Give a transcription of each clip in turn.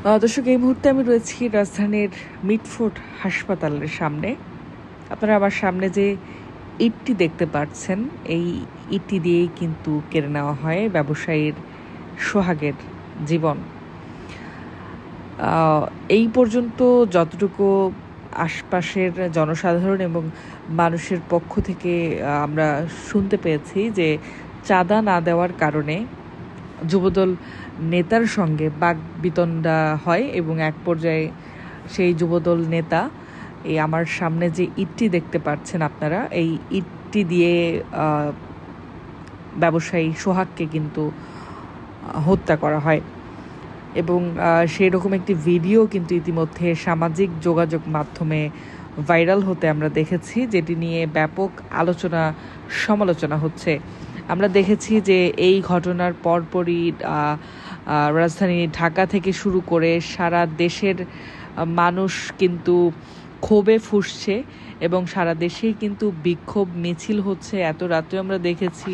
দর্শক, এই মুহূর্তে আমি রয়েছি রাজধানীর মিটফোর্ড হাসপাতালের সামনে। আপনারা আমার সামনে যে ইটটি দেখতে পাচ্ছেন, এই ইটটি দিয়েই কিন্তু কেড়ে নেওয়া হয় ব্যবসায়ীর সোহাগের জীবন। এই পর্যন্ত যতটুকু আশপাশের জনসাধারণ এবং মানুষের পক্ষ থেকে আমরা শুনতে পেয়েছি যে চাঁদা না দেওয়ার কারণে যুবদল নেতার সঙ্গে বাকবিতণ্ডা হয় এবং এক পর্যায়ে সেই যুবদল নেতা এই আমার সামনে যে ইটটি দেখতে পাচ্ছেন আপনারা, এই ইটটি দিয়ে ব্যবসায়ী সোহাগকে কিন্তু হত্যা করা হয় এবং সেই রকম একটি ভিডিও কিন্তু ইতিমধ্যে সামাজিক যোগাযোগ মাধ্যমে ভাইরাল হতে আমরা দেখেছি, যেটি নিয়ে ব্যাপক আলোচনা সমালোচনা হচ্ছে। আমরা দেখেছি যে এই ঘটনার পরপরই রাজধানী ঢাকা থেকে শুরু করে সারা দেশের মানুষ কিন্তু ক্ষোভে ফুঁসছে এবং সারা দেশেই কিন্তু বিক্ষোভ মিছিল হচ্ছে। এত রাতে আমরা দেখেছি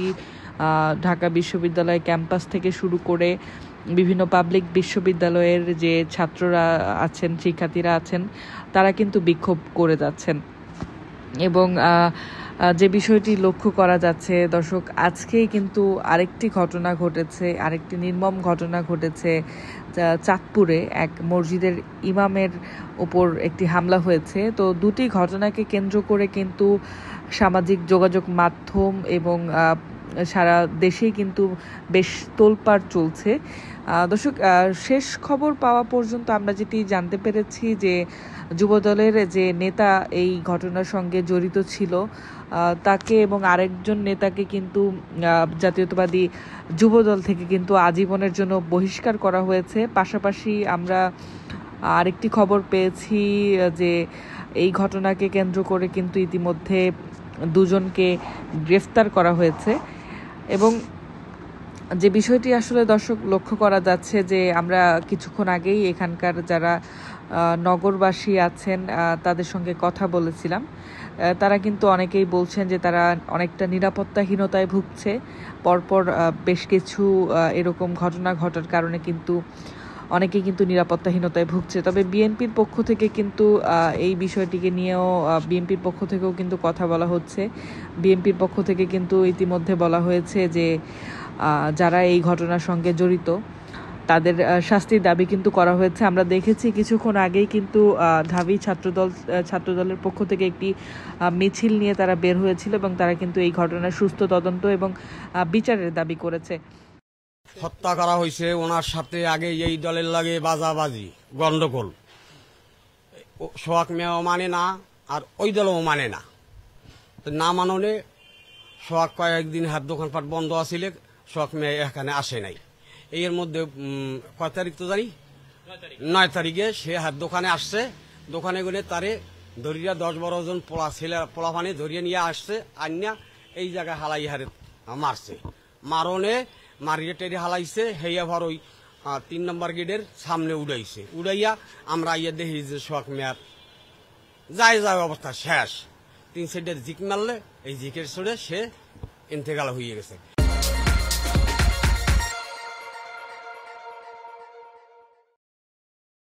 ঢাকা বিশ্ববিদ্যালয় ক্যাম্পাস থেকে শুরু করে বিভিন্ন পাবলিক বিশ্ববিদ্যালয়ের যে ছাত্ররা আছেন, শিক্ষার্থীরা আছেন, তারা কিন্তু বিক্ষোভ করে যাচ্ছেন। এবং যে বিষয়টি লক্ষ্য করা যাচ্ছে দর্শক, আজকেই কিন্তু আরেকটি ঘটনা ঘটেছে, আরেকটি নির্মম ঘটনা ঘটেছে। চাঁদপুরে এক মসজিদের ইমামের ওপর একটি হামলা হয়েছে। তো দুটি ঘটনাকে কেন্দ্র করে কিন্তু সামাজিক যোগাযোগ মাধ্যম এবং সারা দেশেই কিন্তু বেশ তোলপাড় চলছে। দর্শক, শেষ খবর পাওয়া পর্যন্ত আমরা যেটি জানতে পেরেছি যে যুবদলের যে নেতা এই ঘটনার সঙ্গে জড়িত ছিল, তাকে এবং আরেকজন নেতাকে কিন্তু জাতীয়তাবাদী যুবদল থেকে কিন্তু আজীবনের জন্য বহিষ্কার করা হয়েছে। পাশাপাশি আমরা আরেকটি খবর পেয়েছি যে এই ঘটনাকে কেন্দ্র করে কিন্তু ইতিমধ্যে দুজনকে গ্রেফতার করা হয়েছে। এবং যে বিষয়টি আসলে দর্শক লক্ষ্য করা যাচ্ছে যে আমরা কিছুক্ষণ আগেই এখানকার যারা নগরবাসী আছেন তাদের সঙ্গে কথা বলেছিলাম। তারা কিন্তু অনেকেই বলছেন যে তারা অনেকটা নিরাপত্তাহীনতায় ভুগছে। পরপর বেশ কিছু এরকম ঘটনা ঘটার কারণে কিন্তু অনেকেই কিন্তু নিরাপত্তাহীনতায় ভুগছে। তবে বিএনপির পক্ষ থেকে কিন্তু এই বিষয়টিকে নিয়েও বিএনপির পক্ষ থেকেও কিন্তু কথা বলা হচ্ছে। বিএনপির পক্ষ থেকে কিন্তু ইতিমধ্যে বলা হয়েছে যে যারা এই ঘটনার সঙ্গে জড়িত তাদের শাস্তির দাবি কিন্তু করা হয়েছে। আমরা দেখেছি কিছুক্ষণ আগেই কিন্তু ঢাবি ছাত্রদলের পক্ষ থেকে একটি মিছিল নিয়ে তারা বের হয়েছিল এবং তারা কিন্তু এই ঘটনার সুষ্ঠু তদন্ত এবং বিচারের দাবি করেছে। হত্যা করা হয়েছে, ওনার সাথে আগে এই দলের লাগে বাজাবাজি গন্ডগোল। সোহাগ মেয়াও মানে না, আর ওই দলও মানে না। না মানলে সোহাগ কয়েকদিন হাত দোকানপাট বন্ধ আসলে সোহাগ মেয়া এখানে আসে নাই। এর মধ্যে কয় তারিখ তো জানি, 9 তারিখে সে হাত দোকানে আসছে। দোকানে গেলে তারে ধরিয়া 10-12 জন পোলা পানি ধরিয়ে নিয়ে আসছে, আন্যা এই জায়গায় হালাই হারে মারছে। মারণে মারিয়ে টেরে হালাইছে, হেয়া ভর ওই 3 নম্বর গেটের সামনে উড়াইছে। উড়াইয়া আমরা ইয়ে দেখি যে সোহাগ মেয়ার যায় অবস্থা শেষ। 3 সাইডের জিক মারলে এই জিকের ছড়ে সে ইন্তেকাল হয়ে গেছে।